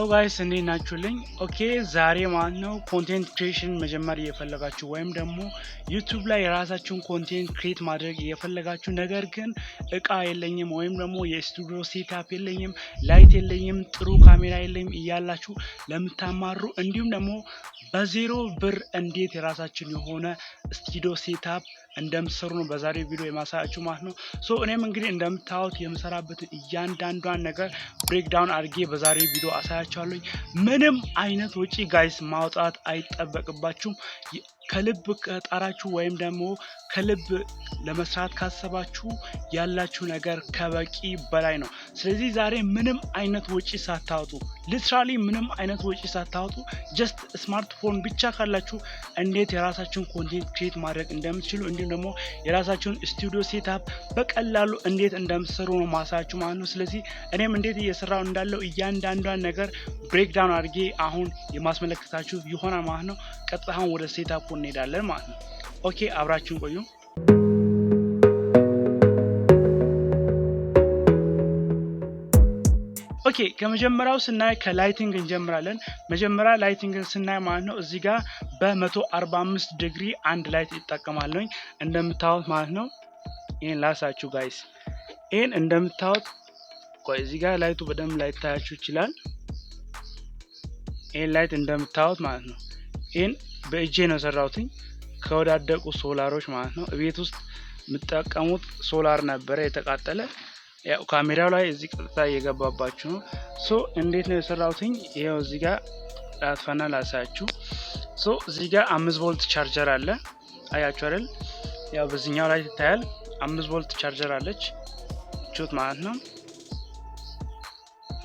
ጋይስ እንዴት ናችሁልኝ? ኦኬ ዛሬ ማለት ነው ኮንቴንት ክሪኤሽን መጀመር እየፈለጋችሁ ወይም ደግሞ ዩቲዩብ ላይ የራሳችሁን ኮንቴንት ክሪኤት ማድረግ እየፈለጋችሁ ነገር ግን እቃ የለኝም ወይም ደግሞ የስቱዲዮ ሴትአፕ የለኝም፣ ላይት የለኝም፣ ጥሩ ካሜራ የለኝም እያላችሁ ለምታማሩ እንዲሁም ደግሞ በዜሮ ብር እንዴት የራሳችሁን የሆነ ስቱዲዮ ሴትአፕ እንደምትሰሩ ነው በዛሬው ቪዲዮ የማሳያችሁ ማለት ነው። ሶ እኔም እንግዲህ እንደምታዩት የምሰራበትን እያንዳንዷን ነገር ብሬክዳውን አድርጌ በዛሬው ቪዲዮ አሳያችኋለሁ። ምንም አይነት ወጪ ጋይስ ማውጣት አይጠበቅባችሁም። ከልብ ከጣራችሁ ወይም ደግሞ ከልብ ለመስራት ካሰባችሁ ያላችሁ ነገር ከበቂ በላይ ነው። ስለዚህ ዛሬ ምንም አይነት ወጪ ሳታወጡ ሊትራሊ ምንም አይነት ወጪ ሳታወጡ ጀስት ስማርትፎን ብቻ ካላችሁ እንዴት የራሳችሁን ኮንቴንት ክሬት ማድረግ እንደምትችሉ እንዲሁም ደግሞ የራሳችሁን ስቱዲዮ ሴትአፕ በቀላሉ እንዴት እንደምትሰሩ ነው ማሳያችሁ ማለት ነው። ስለዚህ እኔም እንዴት እየሰራው እንዳለው እያንዳንዷን ነገር ብሬክዳውን አድርጌ አሁን የማስመለከታችሁ ይሆናል ማለት ነው። ቀጥታ አሁን ወደ ሴትአፑ እንሄዳለን ማለት ነው። ኦኬ አብራችሁን ቆዩ። ኦኬ ከመጀመሪያው ስናይ ከላይቲንግ እንጀምራለን። መጀመሪያ ላይቲንግን ስናይ ማለት ነው እዚህ ጋር በ145 ዲግሪ አንድ ላይት ይጠቀማለሁ እንደምታዩት ማለት ነው። ይሄን ላሳችሁ ጋይስ። ይሄን እንደምታዩት ቆይ እዚህ ጋር ላይቱ በደንብ ላይታያችሁ ይችላል። ይሄን ላይት እንደምታዩት ማለት ነው። ይሄን በእጄ ነው ሰራውትኝ ከወዳደቁ ሶላሮች ማለት ነው። ቤት ውስጥ የምጠቀሙት ሶላር ነበረ የተቃጠለ። ያው ካሜራው ላይ እዚህ ቀጥታ እየገባባችሁ ነው። ሶ እንዴት ነው የሰራውትኝ? ይሄው እዚህ ጋር ላጥፋና ላሳያችሁ። ሶ እዚህ ጋር 5 ቮልት ቻርጀር አለ አያችሁ አይደል? ያው በዚህኛው ላይ ይታያል 5 ቮልት ቻርጀር አለች ቹት ማለት ነው።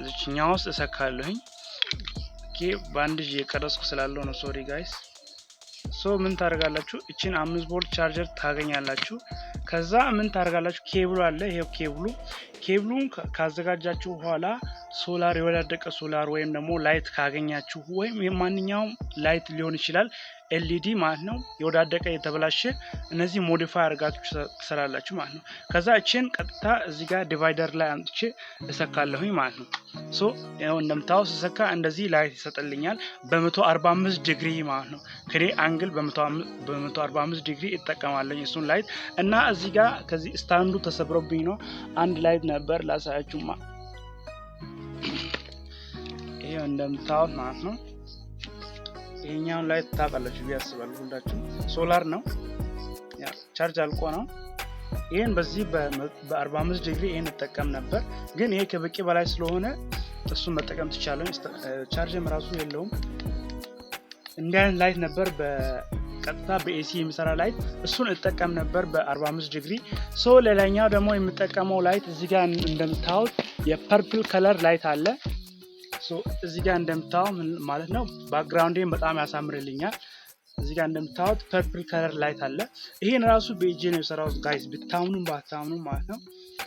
እዚህኛው ውስጥ እሰካለሁኝ። ኦኬ ባንድጅ የቀረስኩ ስላለው ነው ሶሪ ጋይስ። ሶ ምን ታደርጋላችሁ? እቺን 5 ቮልት ቻርጀር ታገኛላችሁ። ከዛ ምን ታደርጋላችሁ? ኬብሉ አለ። ይሄው ኬብሉን ካዘጋጃችሁ በኋላ ሶላር የወዳደቀ ሶላር ወይም ደግሞ ላይት ካገኛችሁ ወይም የማንኛውም ላይት ሊሆን ይችላል ኤልኢዲ ማለት ነው የወዳደቀ የተበላሸ እነዚህ ሞዲፋይ አድርጋችሁ ትሰራላችሁ ማለት ነው። ከዛ እቺን ቀጥታ እዚህ ጋር ዲቫይደር ላይ አምጥቼ እሰካለሁኝ ማለት ነው። ሶ ያው እንደምታውቁ ሰካ እንደዚህ ላይት ይሰጥልኛል በ145 ዲግሪ ማለት ነው። ከኔ አንግል በ145 ዲግሪ እጠቀማለሁ እሱን ላይት እና እዚህ ጋር ከዚህ ስታንዱ ተሰብሮብኝ ነው አንድ ላይት ነበር ላሳያችሁማ። ይሄ እንደምታውቁ ማለት ነው። ይሄኛውን ላይት ታውቃላችሁ ቢያስባለሁ ሁላችሁ ሶላር ነው ያ ቻርጅ አልቆ ነው። ይሄን በዚህ በ45 ዲግሪ ይሄን ተጠቀም ነበር ግን ይሄ ከበቂ በላይ ስለሆነ እሱን መጠቀም ትቻለኝ። ቻርጅም ራሱ የለውም እንዲያን ላይት ነበር በቀጥታ በኤሲ የሚሰራ ላይት እሱን እጠቀም ነበር በ45 ዲግሪ። ሶ ሌላኛው ደግሞ የምጠቀመው ላይት እዚህ ጋር እንደምታዩት የፐርፕል ከለር ላይት አለ። ሶ እዚህ ጋር እንደምታዩት ማለት ነው ባክግራውንዴን በጣም ያሳምርልኛል። እዚህ ጋር እንደምታዩት ፐርፕል ከለር ላይት አለ። ይሄን ራሱ በእጄ ነው የሰራሁት ጋይስ ብታምኑም ባታምኑም ማለት ነው።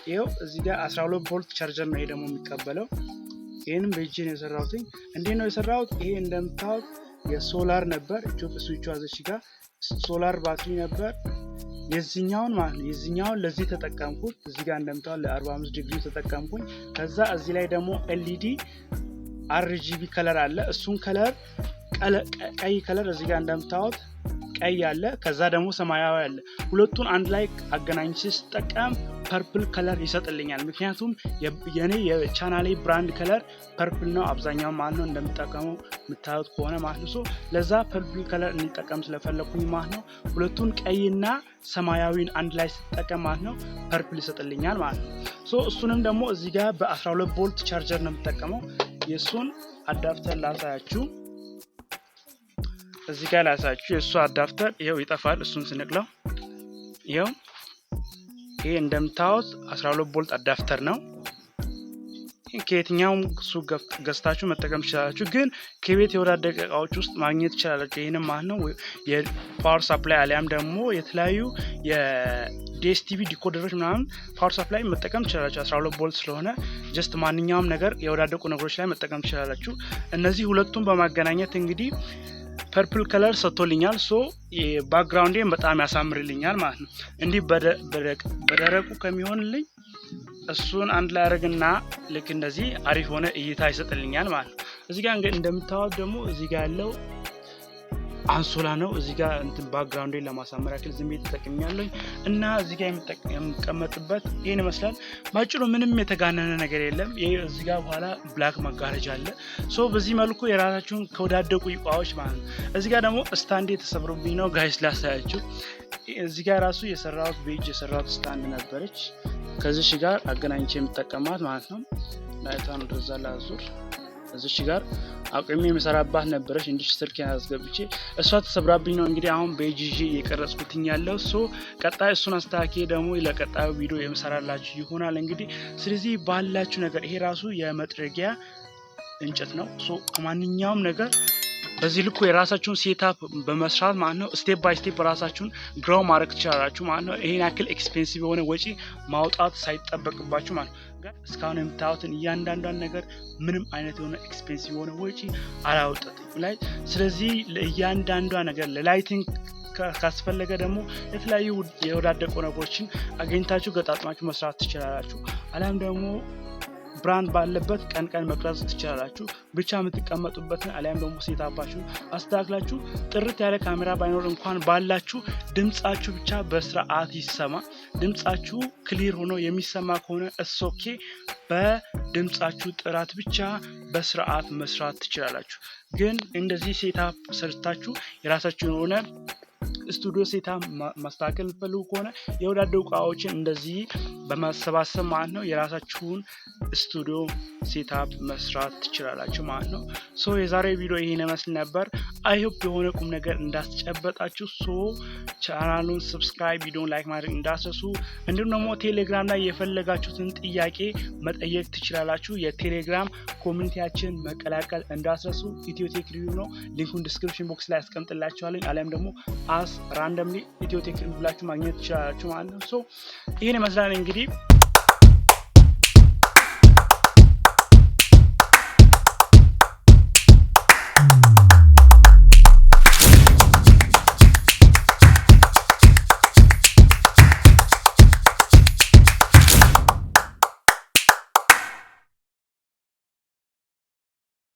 ይሄው እዚህ ጋር 12 ቮልት ቻርጀር ነው ይሄ ደግሞ የሚቀበለው። ይሄንም በእጄ ነው የሰራሁት። እንዴት ነው የሰራሁት? ይሄ እንደምታዩት የሶላር ነበር ስዊቹ አዘች ጋር ሶላር ባትሪ ነበር የዚህኛውን ማለት ነው። የዚህኛውን ለዚህ ተጠቀምኩት። እዚህ ጋር እንደምታዩት ለ45 ዲግሪ ተጠቀምኩኝ። ከዛ እዚህ ላይ ደግሞ ኤልኢዲ አርጂቢ ከለር አለ። እሱን ከለር ቀይ ከለር እዚህ ጋር እንደምታዩት ቀይ አለ። ከዛ ደግሞ ሰማያዊ አለ። ሁለቱን አንድ ላይ አገናኝቼ ስጠቀም ፐርፕል ከለር ይሰጥልኛል። ምክንያቱም የኔ የቻናሌ ብራንድ ከለር ፐርፕል ነው አብዛኛው ማለት ነው እንደምጠቀመው የምታዩት ከሆነ ማለት ነው። ሶ ለዛ ፐርፕል ከለር እንዲጠቀም ስለፈለኩኝ ማለት ነው ሁለቱን ቀይና ሰማያዊን አንድ ላይ ስጠቀም ማለት ነው ፐርፕል ይሰጥልኛል ማለት ነው። ሶ እሱንም ደግሞ እዚህ ጋር በ12 ቮልት ቻርጀር ነው የምጠቀመው። የሱን አዳፕተር ላሳያችሁ። እዚህ ጋር ላሳያችሁ የሱ አዳፕተር ይሄው ይጠፋል። እሱን ስንቅለው ይሄው ይሄ እንደምታዩት 12 ቮልት አዳፕተር ነው። ከየትኛውም ሱቅ ገዝታችሁ መጠቀም ትችላላችሁ። ግን ከቤት የወዳደቀ እቃዎች ውስጥ ማግኘት ትችላላችሁ ይሄንን ማለት ነው። የፓወር ሰፕላይ አሊያም ደግሞ የተለያዩ የዲኤስቲቪ ዲኮደሮች ምናምን ፓወር ሰፕላይ መጠቀም ትችላላችሁ 12 ቮልት ስለሆነ ጀስት ማንኛውም ነገር የወዳደቁ ነገሮች ላይ መጠቀም ትችላላችሁ። እነዚህ ሁለቱን በማገናኘት እንግዲህ ፐርፕል ከለር ሰጥቶልኛል። ሶ ባክግራውንዴን በጣም ያሳምርልኛል ማለት ነው። እንዲህ በደረቁ ከሚሆንልኝ እሱን አንድ ላይ አድርግና ልክ እንደዚህ አሪፍ ሆነ እይታ ይሰጥልኛል ማለት ነው። እዚህ ጋር እንደምታዩት ደግሞ እዚህ ጋር ያለው አንሶላ ነው። እዚህ ጋር እንትን ባክግራውንዴን ለማሳመር ያክል ዝም ብዬ ተጠቅሜያለሁ እና እዚህ ጋር የምቀመጥበት ይሄን ይመስላል። ባጭሩ ምንም የተጋነነ ነገር የለም። ይሄ እዚህ ጋር በኋላ ብላክ መጋረጃ አለ። ሶ በዚህ መልኩ የራሳችሁን ከወዳደቁ እቃዎች ማለት ነው። እዚህ ጋር ደግሞ ስታንድ የተሰብሮብኝ ነው ጋይስ ላሳያችሁ። እዚህ ጋር ራሱ የሰራሁት ቤጅ የሰራሁት ስታንድ ነበረች ከዚህ ጋር አገናኝቼ የምጠቀማት ማለት ነው። ላይቷን ወደዛ ላዙር እዚህ ጋር አቁሜ የምሰራባት ነበረች እንዲህ ስልክ ያስገብቼ እሷ ተሰብራብኝ ነው እንግዲህ አሁን ቤጅ ይዤ እየቀረጽኩትኝ ያለው። ሶ ቀጣይ እሱን አስተካክዬ ደግሞ ለቀጣዩ ቪዲዮ የምሰራላችሁ ይሆናል እንግዲህ። ስለዚህ ባላችሁ ነገር ይሄ ራሱ የመጥረጊያ እንጨት ነው። ሶ ከማንኛውም ነገር በዚህ ልኩ የራሳችሁን ሴታፕ በመስራት ማለት ነው ስቴፕ ባይ ስቴፕ ራሳችሁን ግሮው ማድረግ ትችላላችሁ ማለት ነው። ይሄን ያክል ኤክስፔንሲቭ የሆነ ወጪ ማውጣት ሳይጠበቅባችሁ ማለት ነው። እስካሁን የምታዩትን እያንዳንዷን ነገር ምንም አይነት የሆነ ኤክስፔንሲቭ የሆነ ወጪ አላወጣትም ላይ። ስለዚህ ለእያንዳንዷ ነገር ለላይቲንግ ካስፈለገ ደግሞ የተለያዩ የወዳደቁ ነገሮችን አገኝታችሁ ገጣጥማችሁ መስራት ትችላላችሁ። አላም ደግሞ ብራንድ ባለበት ቀን መቅረጽ ትችላላችሁ። ብቻ የምትቀመጡበትን አሊያም ደግሞ ሴታፓችሁ አስተካክላችሁ ጥርት ያለ ካሜራ ባይኖር እንኳን ባላችሁ ድምጻችሁ ብቻ በስርዓት ይሰማ። ድምጻችሁ ክሊር ሆኖ የሚሰማ ከሆነ እሶኬ በድምጻችሁ ጥራት ብቻ በስርዓት መስራት ትችላላችሁ። ግን እንደዚህ ሴታፕ ሰርታችሁ የራሳችሁ የሆነ ስቱዲዮ ሴታፕ ማስተካከል የምትፈልጉ ከሆነ የወዳደቁ እቃዎችን እንደዚህ በማሰባሰብ ማለት ነው የራሳችሁን ስቱዲዮ ሴታፕ መስራት ትችላላችሁ ማለት ነው። ሶ የዛሬ ቪዲዮ ይሄን ይመስል ነበር። አይ ሆፕ የሆነ ቁም ነገር እንዳስጨበጣችሁ። ሶ ቻናሉን ሰብስክራይብ፣ ቪዲዮን ላይክ ማድረግ እንዳትረሱ። እንዲሁም ደግሞ ቴሌግራም ላይ የፈለጋችሁትን ጥያቄ መጠየቅ ትችላላችሁ። የቴሌግራም ኮሚኒቲያችን መቀላቀል እንዳትረሱ። ኢትዮቴክ ሪቪው ነው። ሊንኩን ዲስክሪፕሽን ቦክስ ላይ አስቀምጥላችኋለሁ። አለም ደግሞ ራንደምሊ ኢትዮቴክ ብላችሁ ማግኘት ትችላላችሁ ማለት ነው። ሶ ይሄን ይመስላል እንግዲህ